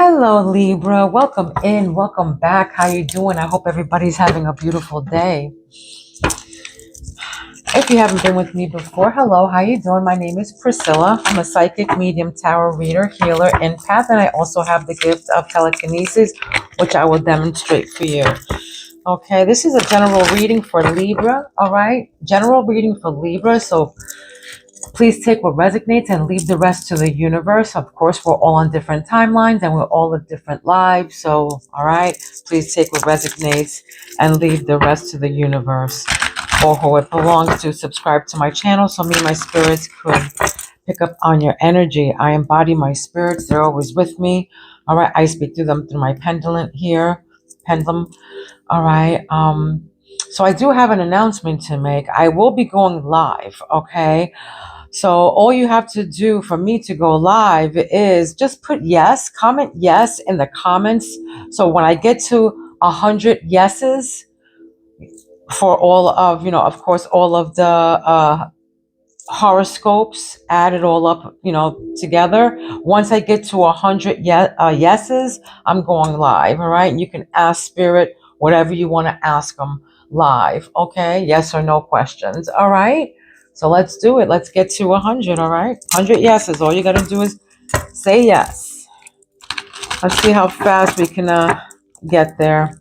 Hello, Libra. Welcome in. Welcome back. How you doing? I hope everybody's having a beautiful day. If you haven't been with me before, hello. How you doing? My name is Priscilla. I'm a psychic, medium, tarot reader, healer, empath, and I also have the gift of telekinesis, which I will demonstrate for you. Okay, this is a general reading for Libra. All right, general reading for Libra. So please take what resonates and leave the rest to the universe. Of course, we're all on different timelines and we all live different lives. So, all right, please take what resonates and leave the rest to the universe or who it belongs to. Subscribe to my channel so me and my spirits could pick up on your energy. I embody my spirits. They're always with me. All right, I speak to them through my pendulum here. Pendulum. All right. So I do have an announcement to make. I will be going live. Okay. So all you have to do for me to go live is just put yes, comment yes in the comments. So when I get to 100 yeses for all of, of course, all of the horoscopes, add it all up, together. Once I get to 100 yeses, I'm going live. All right. You can ask Spirit whatever you want to ask them live. Okay. Yes or no questions. All right. So let's do it. Let's get to 100. All right. 100 yeses. All you got to do is say yes. Let's see how fast we can get there.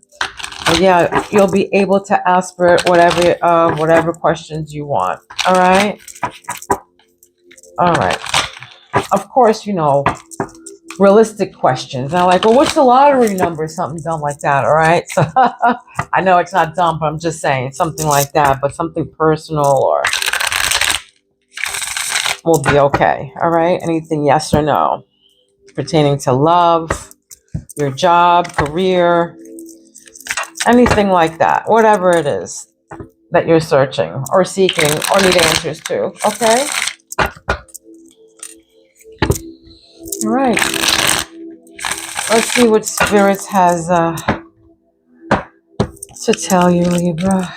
But yeah, you'll be able to ask Spirit whatever questions you want. All right. All right. Of course, realistic questions. And I'm like, well, what's the lottery number? Something dumb like that. All right. So I know it's not dumb, but I'm just saying something like that, but something personal or will be okay. All right. Anything yes or no pertaining to love, your job, career, anything like that, whatever it is that you're searching or seeking or need answers to. Okay. All right. Let's see what Spirits has to tell you, Libra.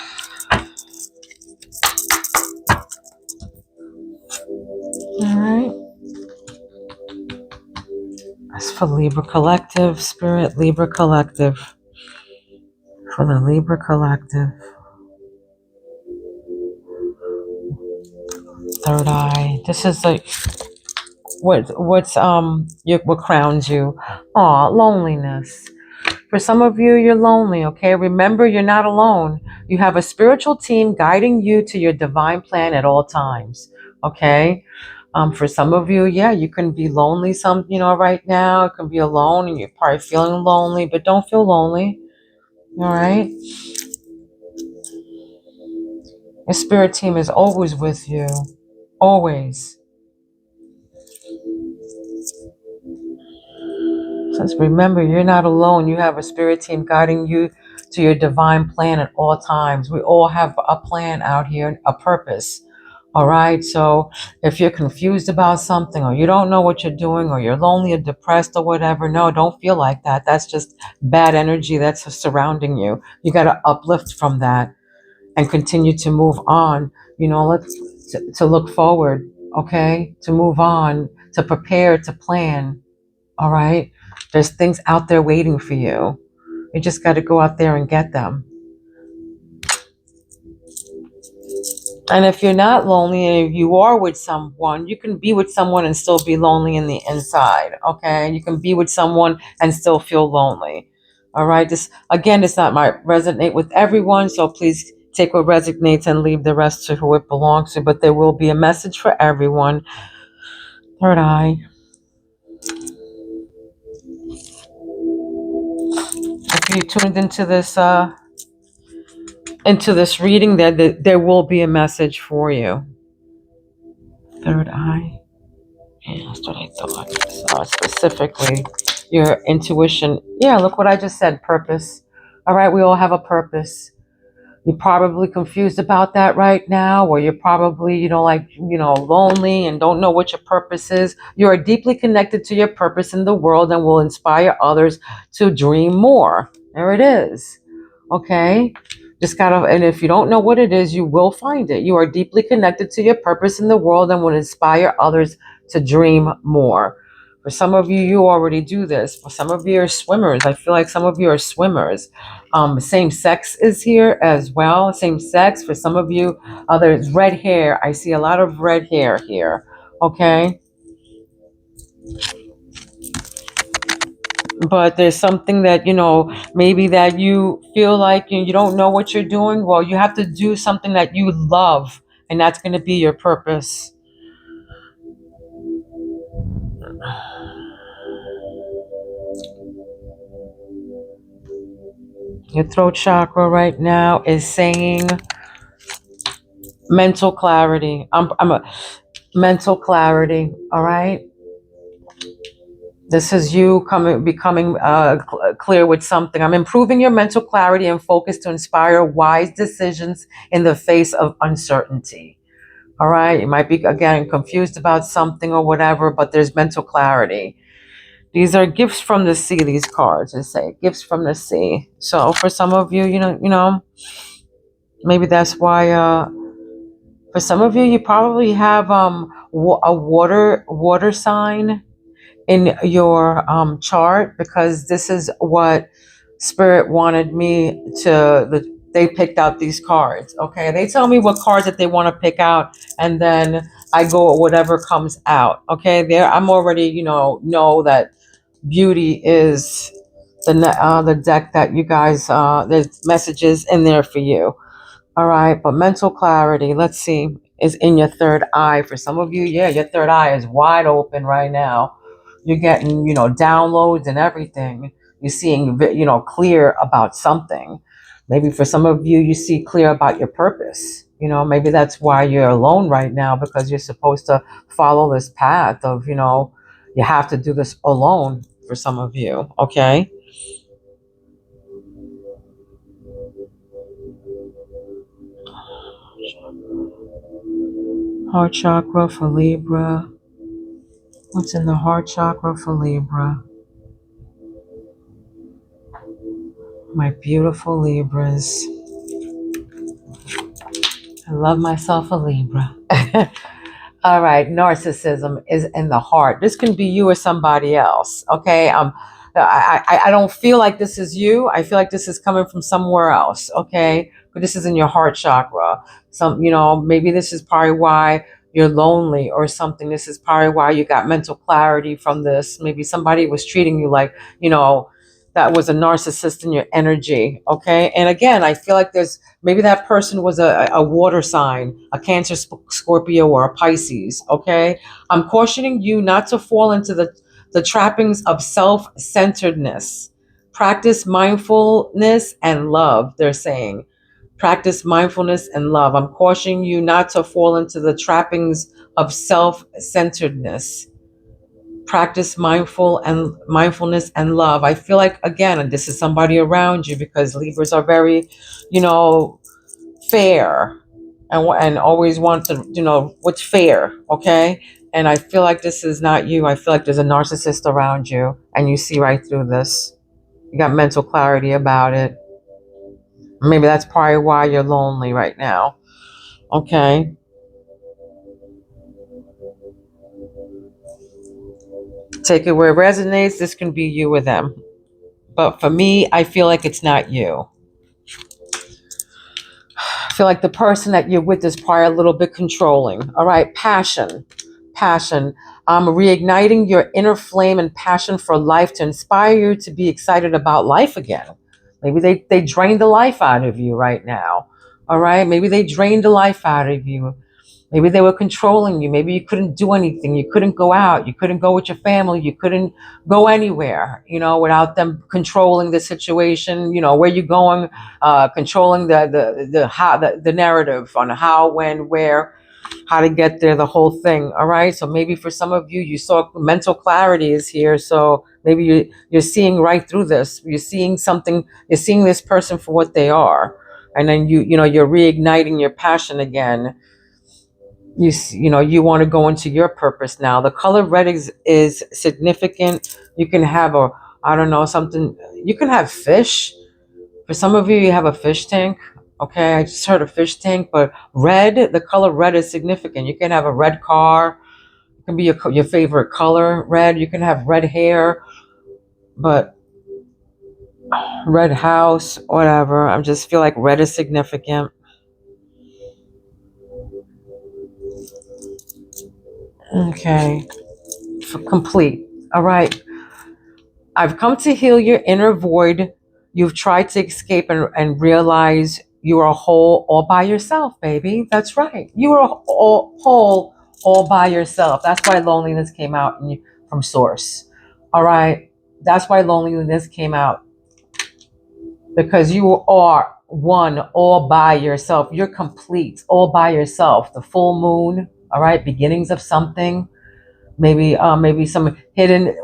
All right. That's for Libra Collective, Spirit Libra Collective. For the Libra Collective. Third eye. This is what crowns you. Aw, loneliness. For some of you, you're lonely, okay? Remember, you're not alone. You have a spiritual team guiding you to your divine plan at all times, okay? For some of you, yeah, you can be lonely right now. It can be alone and you're probably feeling lonely, but don't feel lonely, all right? Your spirit team is always with you, always. Just remember, you're not alone. You have a spirit team guiding you to your divine plan at all times. We all have a plan out here, a purpose. All right. So if you're confused about something or you don't know what you're doing or you're lonely or depressed or whatever, no, don't feel like that. That's just bad energy that's surrounding you. You got to uplift from that and continue to move on. To look forward. Okay. To move on, to prepare, to plan. All right. There's things out there waiting for you. You just got to go out there and get them. And if you're not lonely and if you are with someone, you can be with someone and still be lonely in the inside. Okay. You can be with someone and still feel lonely. All right. This not might resonate with everyone. So please take what resonates and leave the rest to who it belongs to. But there will be a message for everyone. Third eye. If you tuned into this reading, there will be a message for you. Third eye. Yeah, that's what I thought. So specifically, your intuition. Yeah, look what I just said. Purpose. All right, we all have a purpose. You're probably confused about that right now, or you're probably, lonely and don't know what your purpose is. You are deeply connected to your purpose in the world and will inspire others to dream more. There it is. Okay. And if you don't know what it is, you will find it. You are deeply connected to your purpose in the world and will inspire others to dream more. For some of you, you already do this. For some of you are swimmers. I feel like some of you are swimmers. Same sex is here as well. Same sex. For some of you, there's red hair. I see a lot of red hair here. Okay. But there's something that, maybe that you feel like you don't know what you're doing. Well, you have to do something that you love, and that's going to be your purpose. Your throat chakra right now is saying mental clarity. I'm a mental clarity. All right. This is you becoming clear with something. I'm improving your mental clarity and focus to inspire wise decisions in the face of uncertainty. All right. You might be, again, confused about something or whatever, but there's mental clarity. These are gifts from the sea, these cards, they say. Gifts from the sea. So for some of you, maybe that's why, for some of you, you probably have a water sign in your chart, because this is what Spirit wanted me to, they picked out these cards. Okay. They tell me what cards that they want to pick out, and then I go whatever comes out. Okay. I'm already, know that beauty is the deck that you guys, there's messages in there for you. All right. But mental clarity, let's see, is in your third eye. For some of you, yeah, your third eye is wide open right now. You're getting, downloads and everything. You're seeing, clear about something. Maybe for some of you, you see clear about your purpose. Maybe that's why you're alone right now, because you're supposed to follow this path of, you have to do this alone for some of you. Okay. Heart chakra for Libra. What's in the heart chakra for Libra? My beautiful Libras. I love myself a Libra. All right, narcissism is in the heart. This can be you or somebody else. Okay, I don't feel like this is you. I feel like this is coming from somewhere else. Okay, but this is in your heart chakra. Maybe this is probably why you're lonely or something. This is probably why you got mental clarity from this. Maybe somebody was treating you like, that was a narcissist in your energy. Okay, and again, I feel like maybe that person was a water sign, a Cancer, Scorpio, or a Pisces. Okay, I'm cautioning you not to fall into the trappings of self-centeredness. Practice mindfulness and love, they're saying. Practice mindfulness and love. I'm cautioning you not to fall into the trappings of self-centeredness. Practice mindfulness and love. I feel like, again, this is somebody around you, because Libras are very, fair, and always want to, what's fair. Okay. And I feel like this is not you. I feel like there's a narcissist around you, and you see right through this. You got mental clarity about it. Maybe that's probably why you're lonely right now. Okay. Take it where it resonates. This can be you or them. But for me, I feel like it's not you. I feel like the person that you're with is probably a little bit controlling. All right. Passion. Reigniting your inner flame and passion for life to inspire you to be excited about life again. Maybe they drained the life out of you right now. All right. Maybe they drained the life out of you. Maybe they were controlling you. Maybe you couldn't do anything. You couldn't go out. You couldn't go with your family. You couldn't go anywhere, without them controlling the situation, where you're going, controlling the narrative on how, when, where, how to get there, the whole thing. All right. So maybe for some of you, you saw mental clarity is here. So maybe you're seeing right through this. You're seeing something. You're seeing this person for what they are. And then you're reigniting your passion again. You want to go into your purpose now. The color red is significant. You can have something. You can have fish. For some of you, you have a fish tank. Okay, I just heard a fish tank, but red, the color red is significant. You can have a red car. It can be your favorite color, red. You can have red hair, but red house, whatever. I just feel like red is significant. Okay, for complete. All right. I've come to heal your inner void. You've tried to escape and realize you are whole all by yourself, baby. That's right. You are whole all by yourself. That's why loneliness came out from source. All right. That's why loneliness came out. Because you are one all by yourself. You're complete all by yourself. The full moon, all right, beginnings of something. Maybe some hidden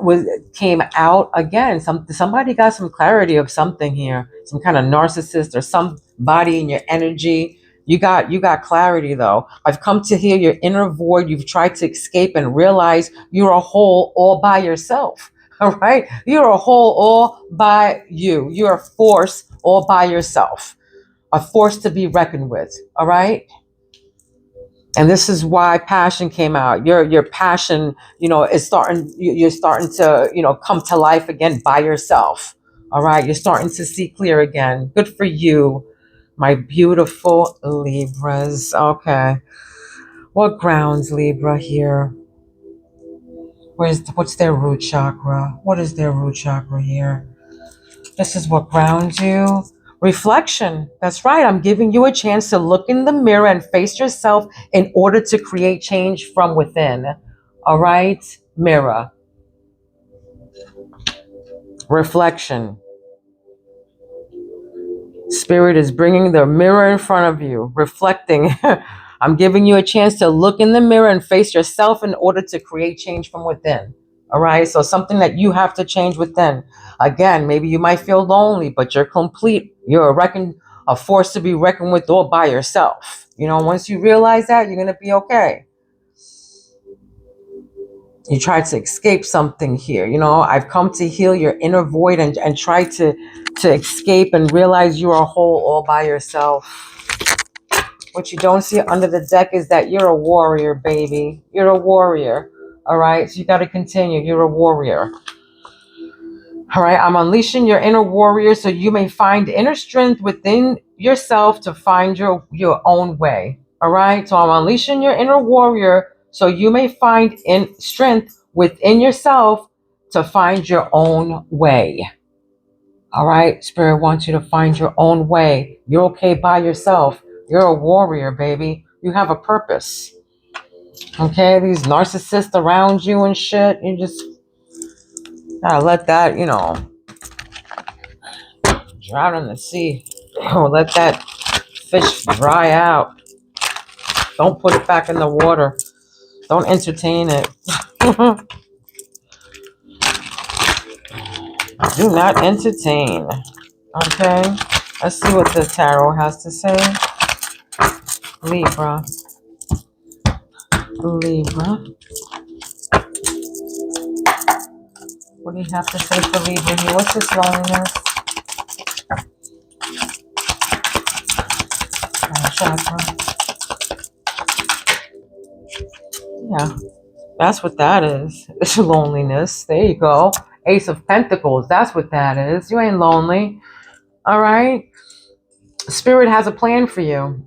came out again. Somebody got some clarity of something here. Some kind of narcissist or somebody in your energy. You got clarity though. I've come to heal your inner void. You've tried to escape and realize you're a whole all by yourself. All right, you're a whole all by you. You're a force all by yourself. A force to be reckoned with. All right. And this is why passion came out. Your passion, is starting. You're starting to, come to life again by yourself. All right, you're starting to see clear again. Good for you, my beautiful Libras. Okay, what grounds Libra here? What's their root chakra? What is their root chakra here? This is what grounds you. Reflection. That's right. I'm giving you a chance to look in the mirror and face yourself in order to create change from within. All right? Mirror. Reflection. Spirit is bringing the mirror in front of you, reflecting. I'm giving you a chance to look in the mirror and face yourself in order to create change from within. All right. So something that you have to change within. Again, maybe you might feel lonely, but you're complete. You're a force to be reckoned with all by yourself. Once you realize that, you're going to be okay. You tried to escape something here. I've come to heal your inner void and try to escape and realize you are whole all by yourself. What you don't see under the deck is that you're a warrior, baby. You're a warrior. All right. So you got to continue. You're a warrior. All right. I'm unleashing your inner warrior so you may find inner strength within yourself to find your own way. All right. So I'm unleashing your inner warrior so you may find strength within yourself to find your own way. All right. Spirit wants you to find your own way. You're okay by yourself. You're a warrior, baby. You have a purpose. Okay, these narcissists around you and shit, you just gotta let that, drown in the sea. Let that fish dry out. Don't put it back in the water. Don't entertain it. Do not entertain. Okay, let's see what the tarot has to say. Libra. What do you have to say for Libra here? What's this loneliness? Chakra. Yeah, that's what that is. It's loneliness. There you go. Ace of Pentacles. That's what that is. You ain't lonely. All right. Spirit has a plan for you.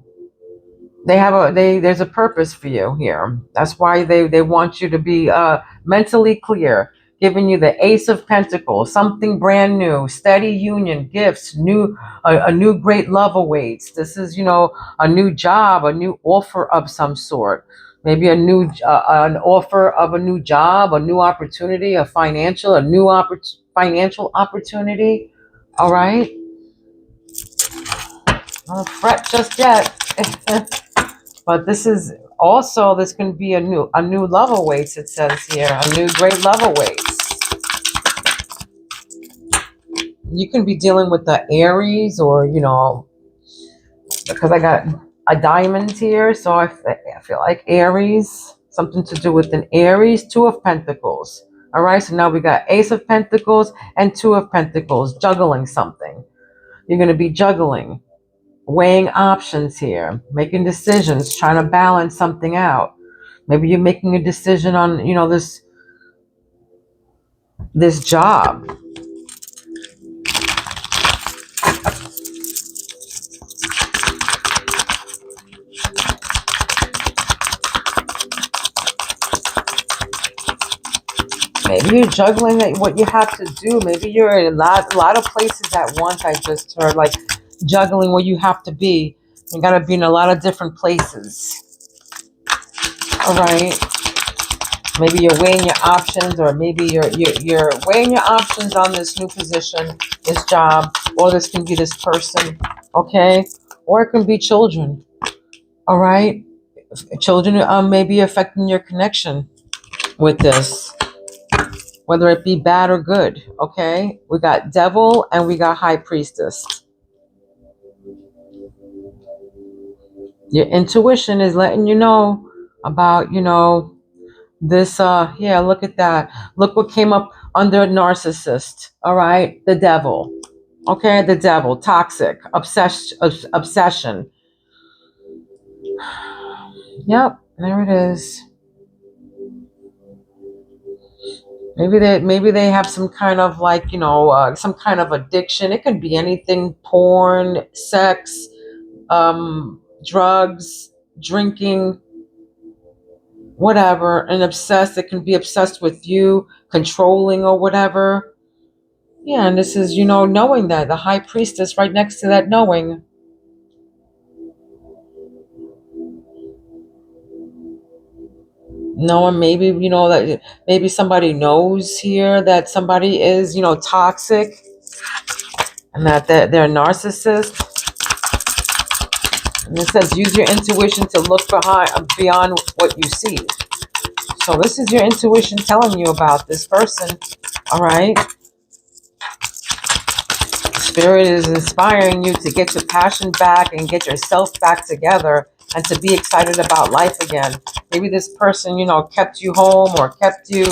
There's a purpose for you here. That's why they want you to be mentally clear, giving you the Ace of Pentacles, something brand new, steady union, gifts, a new great love awaits. This is, a new job, a new offer of some sort. Maybe an offer of a new job, a new opportunity, financial opportunity. All right. Don't fret just yet. But this can be a new love awaits, it says here. A new great love awaits. You can be dealing with the Aries or, because I got a diamond here. So I feel like Aries, something to do with an Aries, Two of Pentacles. All right. So now we got Ace of Pentacles and Two of Pentacles, juggling something. You're going to be juggling. Weighing options here, making decisions, trying to balance something out. Maybe you're making a decision on, this job. Maybe you're juggling what you have to do. Maybe you're in a lot of places at once. I just heard, like, juggling where you have to be. You got to be in a lot of different places. All right. Maybe you're weighing your options, or maybe you're weighing your options on this new position, this job, or this can be this person, okay? Or it can be children, all right? Children may be affecting your connection with this, whether it be bad or good, okay? We got devil and we got high priestess. Your intuition is letting you know about, this, yeah, look at that. Look what came up under narcissist, all right? The devil, okay? The devil, toxic, obsession. Yep, there it is. Maybe they have some kind of, like, some kind of addiction. It could be anything: porn, sex, drugs, drinking, whatever. And obsessed, it can be obsessed with you, controlling or whatever. Yeah, and this is, knowing that, the high priestess right next to that knowing. Knowing, maybe, that maybe somebody knows here that somebody is, toxic, and that they're a narcissist. And it says, use your intuition to look beyond what you see. So this is your intuition telling you about this person, all right? Spirit is inspiring you to get your passion back and get yourself back together and to be excited about life again. Maybe this person, kept you home, or kept you,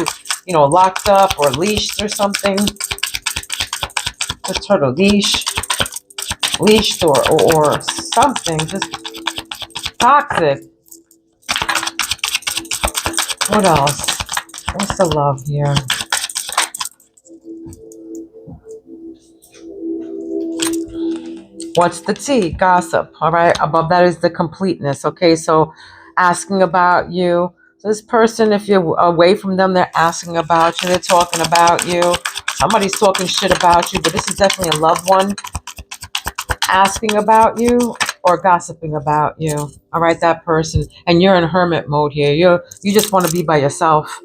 locked up or leashed or something. Just heard a leashed or something, just toxic. What else? What's the love here? What's the tea? Gossip. All right. Above that is the completeness. Okay. So asking about you. So this person, if you're away from them, they're asking about you. They're talking about you. Somebody's talking shit about you, but this is definitely a loved one asking about you or gossiping about you. All right. That person. And you're in hermit mode here. You just want to be by yourself,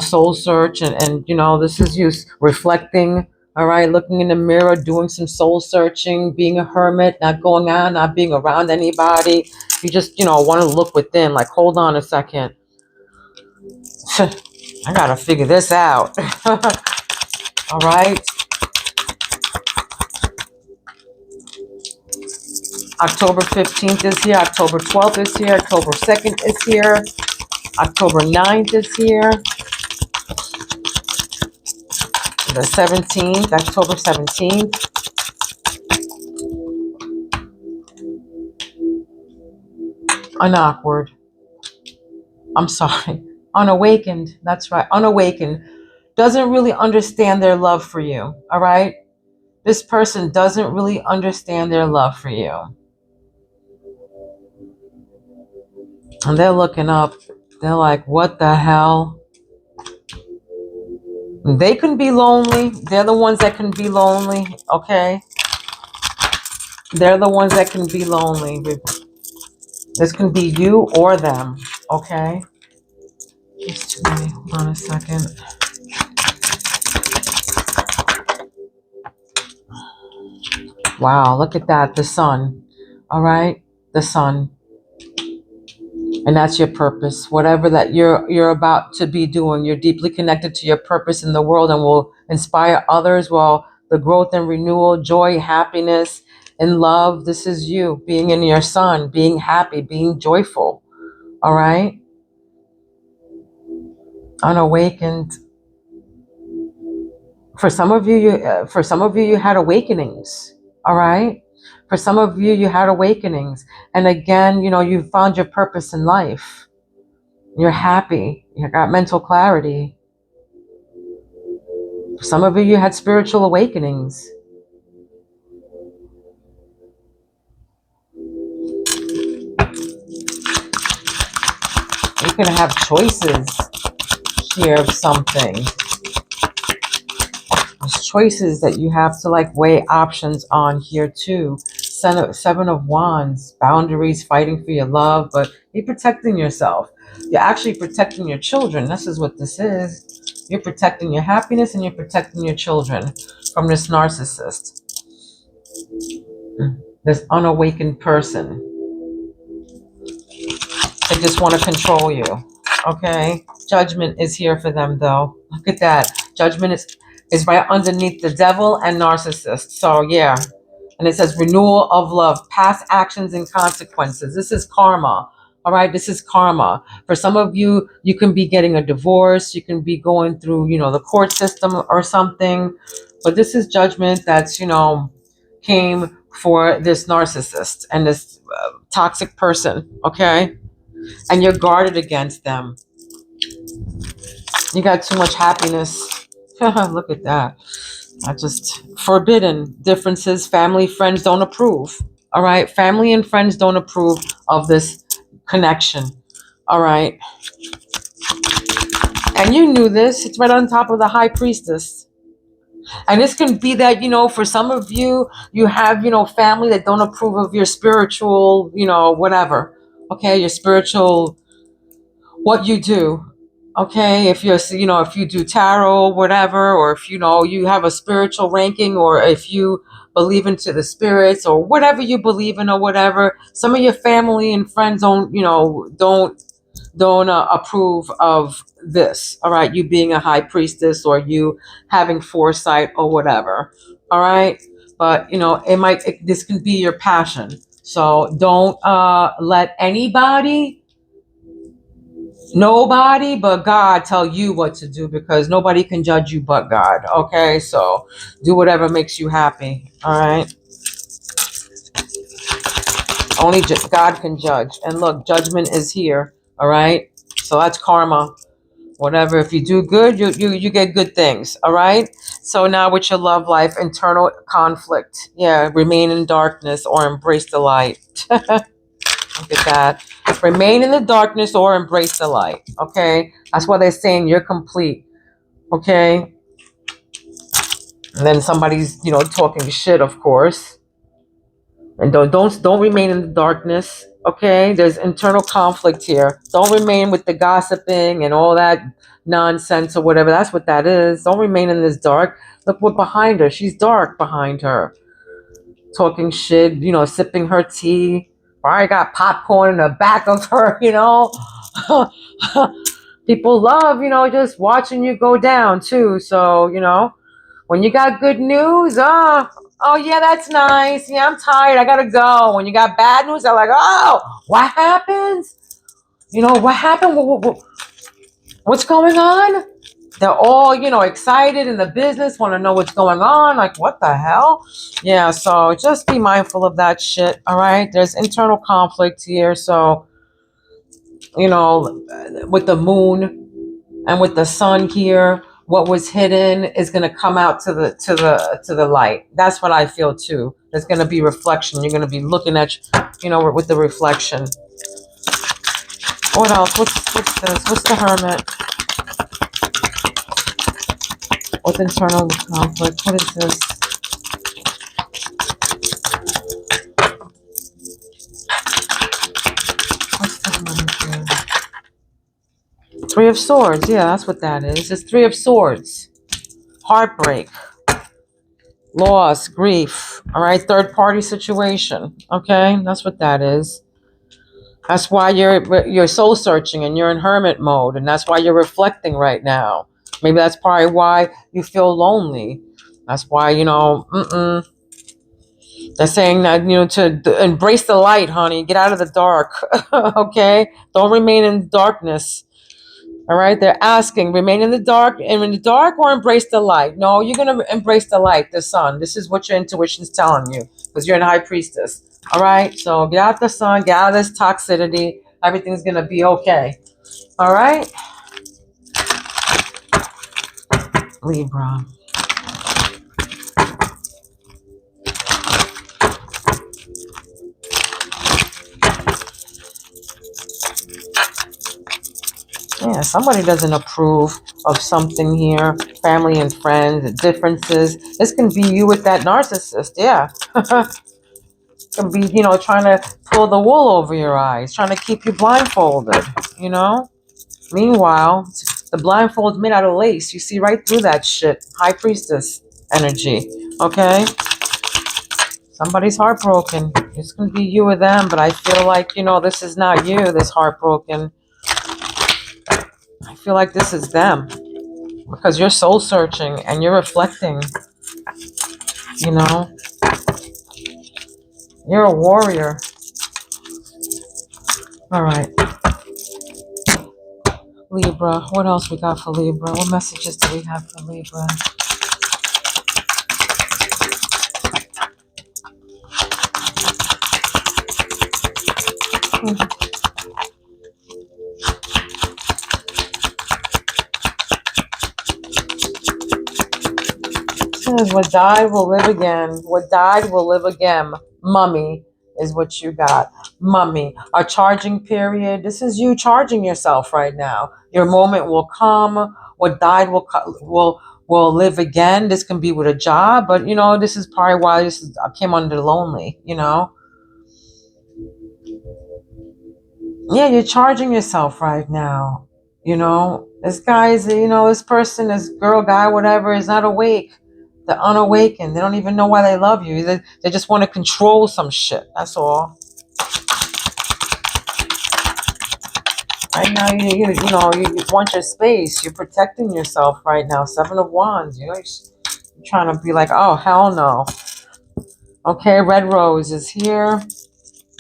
soul search. And this is you reflecting. All right, looking in the mirror, doing some soul searching, being a hermit, not going out, not being around anybody. You just, want to look within, like, hold on a second. I got to figure this out. All right. October 15th is here. October 12th is here. October 2nd is here. October 9th is here. The 17th, October 17th. Unawkward. I'm sorry. Unawakened. That's right. Unawakened. Doesn't really understand their love for you. All right. This person doesn't really understand their love for you. And they're looking up. They're like, what the hell? They can be lonely. They're the ones that can be lonely. Okay. They're the ones that can be lonely. This can be you or them. Okay. It's too many. Hold on a second. Wow, look at that. The sun. All right. The sun. And that's your purpose. Whatever that you're about to be doing, you're deeply connected to your purpose in the world and will inspire others. Well, the growth and renewal, joy, happiness, and love. This is you being in your sun, being happy, being joyful. All right. Unawakened. For some of you, you had awakenings. All right. For some of you, you had awakenings. And again, you found your purpose in life. You're happy. You got mental clarity. Some of you had spiritual awakenings. You're going to have choices here of something. There's choices that you have to like weigh options on here too. Seven of Wands, boundaries, fighting for your love, but you're protecting yourself. You're actually protecting your children. This is what this is. You're protecting your happiness and you're protecting your children from this narcissist, this unawakened person. They just want to control you. Okay? Judgment is here for them though. Look at that. Judgment is right underneath the devil and narcissist. So yeah. And it says renewal of love, past actions and consequences. This is karma. All right, this is karma. For some of you, you can be getting a divorce. You can be going through, the court system or something. But this is judgment that's, came for this narcissist and this toxic person. Okay, and you're guarded against them. You got too much happiness. Look at that. I just forbidden differences. Family, friends don't approve. All right. Family and friends don't approve of this connection. All right. And you knew this. It's right on top of the high priestess. And this can be that, for some of you, you have, family that don't approve of your spiritual, whatever. Okay. Your spiritual, what you do. Okay, if you're, if you do tarot, whatever, or if, you have a spiritual ranking, or if you believe into the spirits or whatever you believe in or whatever, some of your family and friends don't approve of this. All right, you being a high priestess or you having foresight or whatever. All right, but this can be your passion. So don't let nobody but God tell you what to do, because nobody can judge you but God. Okay, so do whatever makes you happy. All right, only God can judge. And look, judgment is here. All right, so that's karma. Whatever, if you do good, you get good things. All right, so now with your love life, internal conflict. Yeah, remain in darkness or embrace the light. Look at that. Remain in the darkness or embrace the light. Okay? That's why they're saying you're complete. Okay? And then somebody's, talking shit, of course. And don't remain in the darkness. Okay? There's internal conflict here. Don't remain with the gossiping and all that nonsense or whatever. That's what that is. Don't remain in this dark. Look what behind her. She's dark behind her. Talking shit, sipping her tea. I got popcorn in the back of her, People love, just watching you go down too. So, when you got good news, oh yeah, that's nice. Yeah, I'm tired. I gotta go. When you got bad news, they're like, oh, what happens? What happened? What's going on? They're all, excited in the business, want to know what's going on. Like, what the hell? Yeah, so just be mindful of that shit, all right? There's internal conflict here. So, with the moon and with the sun here, what was hidden is going to come out to the light. That's what I feel too. There's going to be reflection. You're going to be looking at, with the reflection. What else? What's this? What's the Hermit? With internal conflict. What is this? What's the Hermit here? Three of Swords. Yeah, that's what that is. It's Three of Swords. Heartbreak. Loss. Grief. All right. Third party situation. Okay. That's what that is. That's why you're soul searching and you're in hermit mode. And that's why you're reflecting right now. Maybe that's probably why you feel lonely. That's why, they're saying that, to embrace the light, honey. Get out of the dark. Okay? Don't remain in darkness. All right? They're asking, remain in the dark or embrace the light. No, you're going to embrace the light, the sun. This is what your intuition's telling you, because you're a high priestess. All right? So get out the sun, get out of this toxicity. Everything's going to be okay. All right, Libra. Yeah, somebody doesn't approve of something here. Family and friends, differences. This can be you with that narcissist. Yeah. Can be, trying to pull the wool over your eyes, trying to keep you blindfolded, Meanwhile, the blindfold's made out of lace. You see right through that shit. High priestess energy. Okay? Somebody's heartbroken. It's going to be you or them, but I feel like, this is not you, this heartbroken. I feel like this is them. Because you're soul searching and you're reflecting, you know? You're a warrior. All right. Libra. What else we got for Libra? What messages do we have for Libra? Says, what died will live again. What died will live again. Mummy is what you got. Mummy. A charging period. This is you charging yourself right now. Your moment will come. What died will live again. This can be with a job, but this is probably why I came under lonely, Yeah, you're charging yourself right now. This guy is, this person, this girl, guy, whatever, is not awake. They're unawakened. They don't even know why they love you. They just want to control some shit. That's all. Right now, you want your space. You're protecting yourself right now. 7 of Wands. You're trying to be like, oh, hell no. Okay, red rose is here.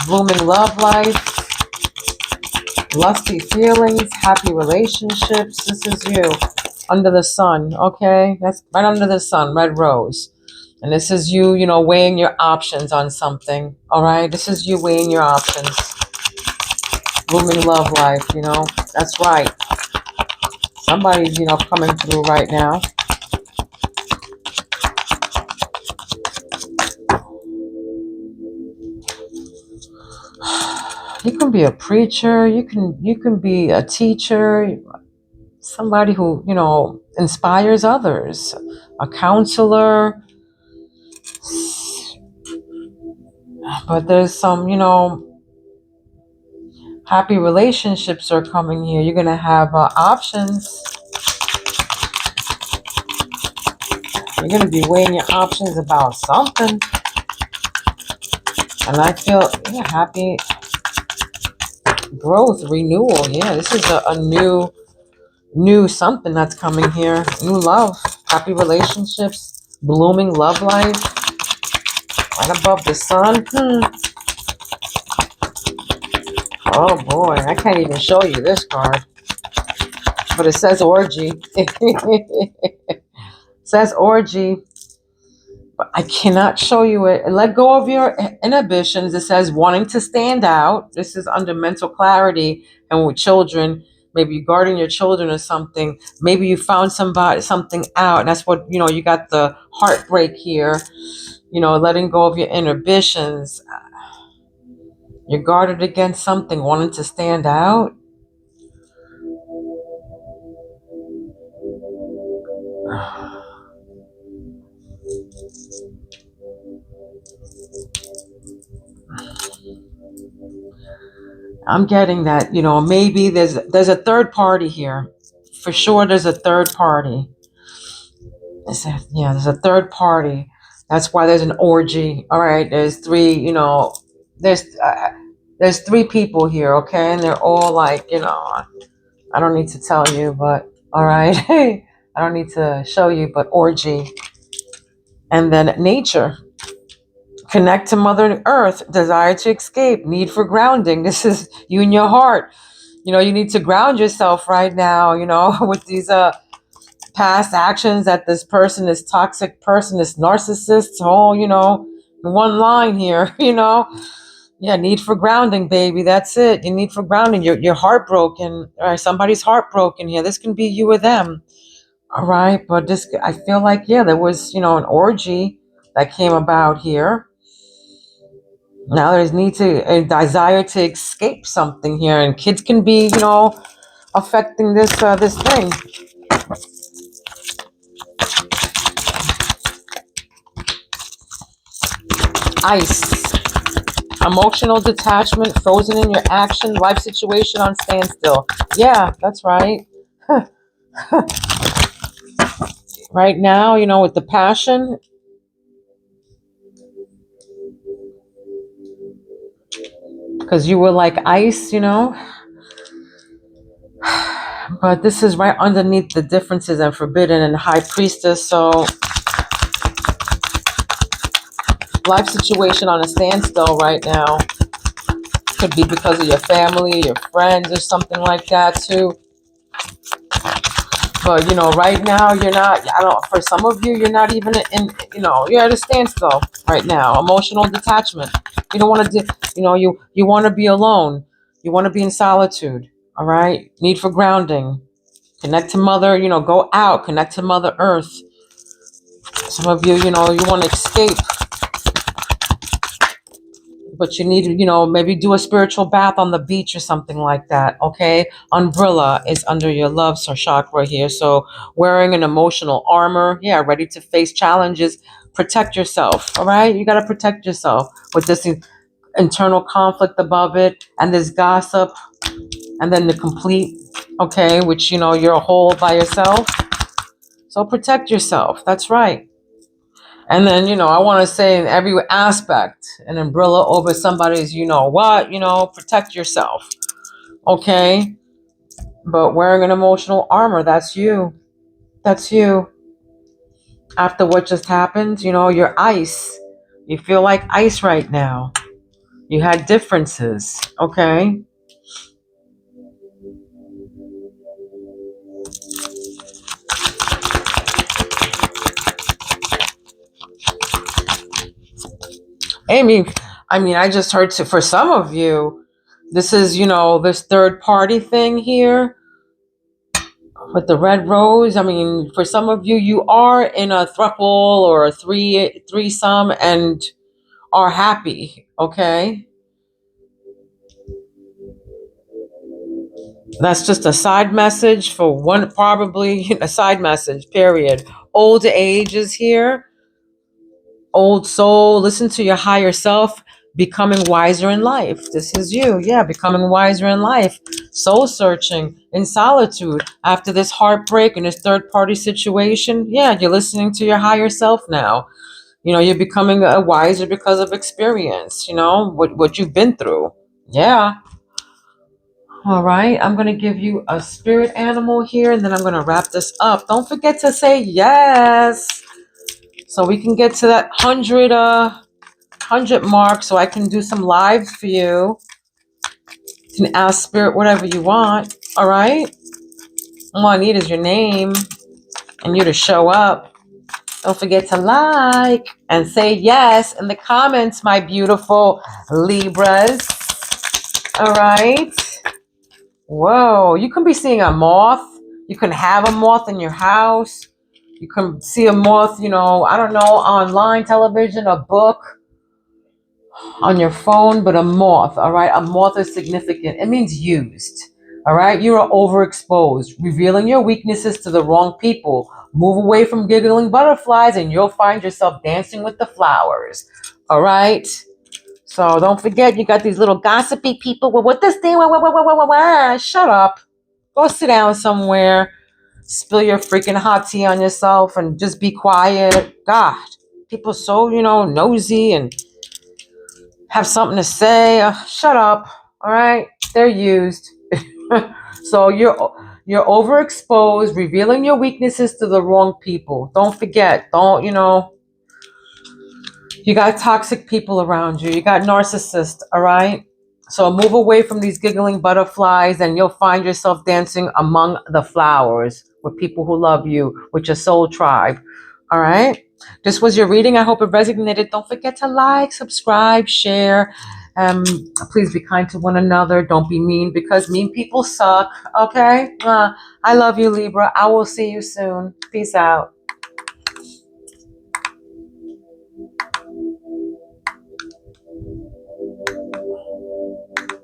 Blooming love life. Lusty feelings. Happy relationships. This is you. Under the sun, okay? That's right under the sun, red rose. And this is you, weighing your options on something, all right? This is you weighing your options. Blooming love life, That's right. Somebody's, coming through right now. You can be a preacher, you can be a teacher, somebody who, inspires others, a counselor. But there's some, happy relationships are coming here. You're going to have options. You're going to be weighing your options about something. And I feel happy growth, renewal. Yeah, this is a new something that's coming here. New love, happy relationships, blooming love life. Right above the sun. Oh boy, I can't even show you this card. But it says orgy. It says orgy. But I cannot show you it. Let go of your inhibitions. It says wanting to stand out. This is under mental clarity and with children. Maybe you're guarding your children or something. Maybe you found something out. And that's what, you got the heartbreak here. Letting go of your inhibitions. You're guarded against something, wanting to stand out. I'm getting that, maybe there's a third party here. For sure, there's a third party. There's a third party. That's why there's an orgy. All right, there's three, there's 3 people here, okay? And they're all like, I don't need to tell you, but all right. I don't need to show you, but orgy. And then nature. Connect to Mother Earth, desire to escape, need for grounding. This is you and your heart. You need to ground yourself right now, with these past actions that this person, this toxic person, this narcissist, one line here, Yeah, need for grounding, baby. That's it. You need for grounding. You're heartbroken, or somebody's heartbroken here. This can be you or them. All right, but this, I feel like, yeah, there was, an orgy that came about here. Now there's a desire to escape something here, and kids can be, affecting this thing. Ice, emotional detachment, frozen in your action, life situation on standstill. Yeah, that's right. Right now, with the passion, because you were like ice. But this is right underneath the differences and forbidden and high priestess. So life situation on a standstill right now. Could be because of your family, your friends, or something like that too. But right now you're not. I don't. For some of you, you're not even in. You're at a standstill right now. Emotional detachment. You don't want to. You want to be alone. You want to be in solitude. All right. Need for grounding. Connect to Mother. Go out. Connect to Mother Earth. Some of you, you want to escape, but you need to, maybe do a spiritual bath on the beach or something like that. Okay. Umbrella is under your love chakra here. So wearing an emotional armor. Yeah. Ready to face challenges. Protect yourself. All right. You got to protect yourself with this internal conflict above it. And this gossip. And then the complete, okay, which, you're a whole by yourself. So protect yourself. That's right. And then, I want to say in every aspect, an umbrella over somebody's, protect yourself. Okay. But wearing an emotional armor, that's you. That's you. After what just happened, you're ice. You feel like ice right now. You had differences. Okay. Amy, I just heard for some of you, this is, this third party thing here with the red rose. For some of you, you are in a throuple or a threesome and are happy. Okay. That's just a side message for one, probably a side message, period. Old age is here. Old soul, listen to your higher self, becoming wiser in life. This is you. Yeah, becoming wiser in life. Soul searching in solitude after this heartbreak and this third party situation. Yeah, you're listening to your higher self now. You're becoming a wiser because of experience, what you've been through. Yeah. All right. I'm going to give you a spirit animal here and then I'm going to wrap this up. Don't forget to say yes, so we can get to that 100 mark, so I can do some lives for you. You can ask spirit whatever you want. All right. All I need is your name and you to show up. Don't forget to like and say yes in the comments, my beautiful Libras. All right. Whoa, you can be seeing a moth. You can have a moth in your house. You can see a moth, I don't know, online, television, a book, on your phone, but a moth, all right? A moth is significant. It means used, all right? You are overexposed, revealing your weaknesses to the wrong people. Move away from giggling butterflies and you'll find yourself dancing with the flowers, all right? So don't forget, you got these little gossipy people. Well, what this thing? Shut up. Go sit down somewhere. Spill your freaking hot tea on yourself and just be quiet. God, people so, nosy and have something to say. Shut up. All right. They're used. So you're overexposed, revealing your weaknesses to the wrong people. Don't forget. Don't, you got toxic people around you. You got narcissists, all right? So move away from these giggling butterflies and you'll find yourself dancing among the flowers with people who love you, with your soul tribe, all right? This was your reading. I hope it resonated. Don't forget to like, subscribe, share, Please be kind to one another. Don't be mean, because mean people suck. Okay? I love you, Libra. I will see you soon. Peace out.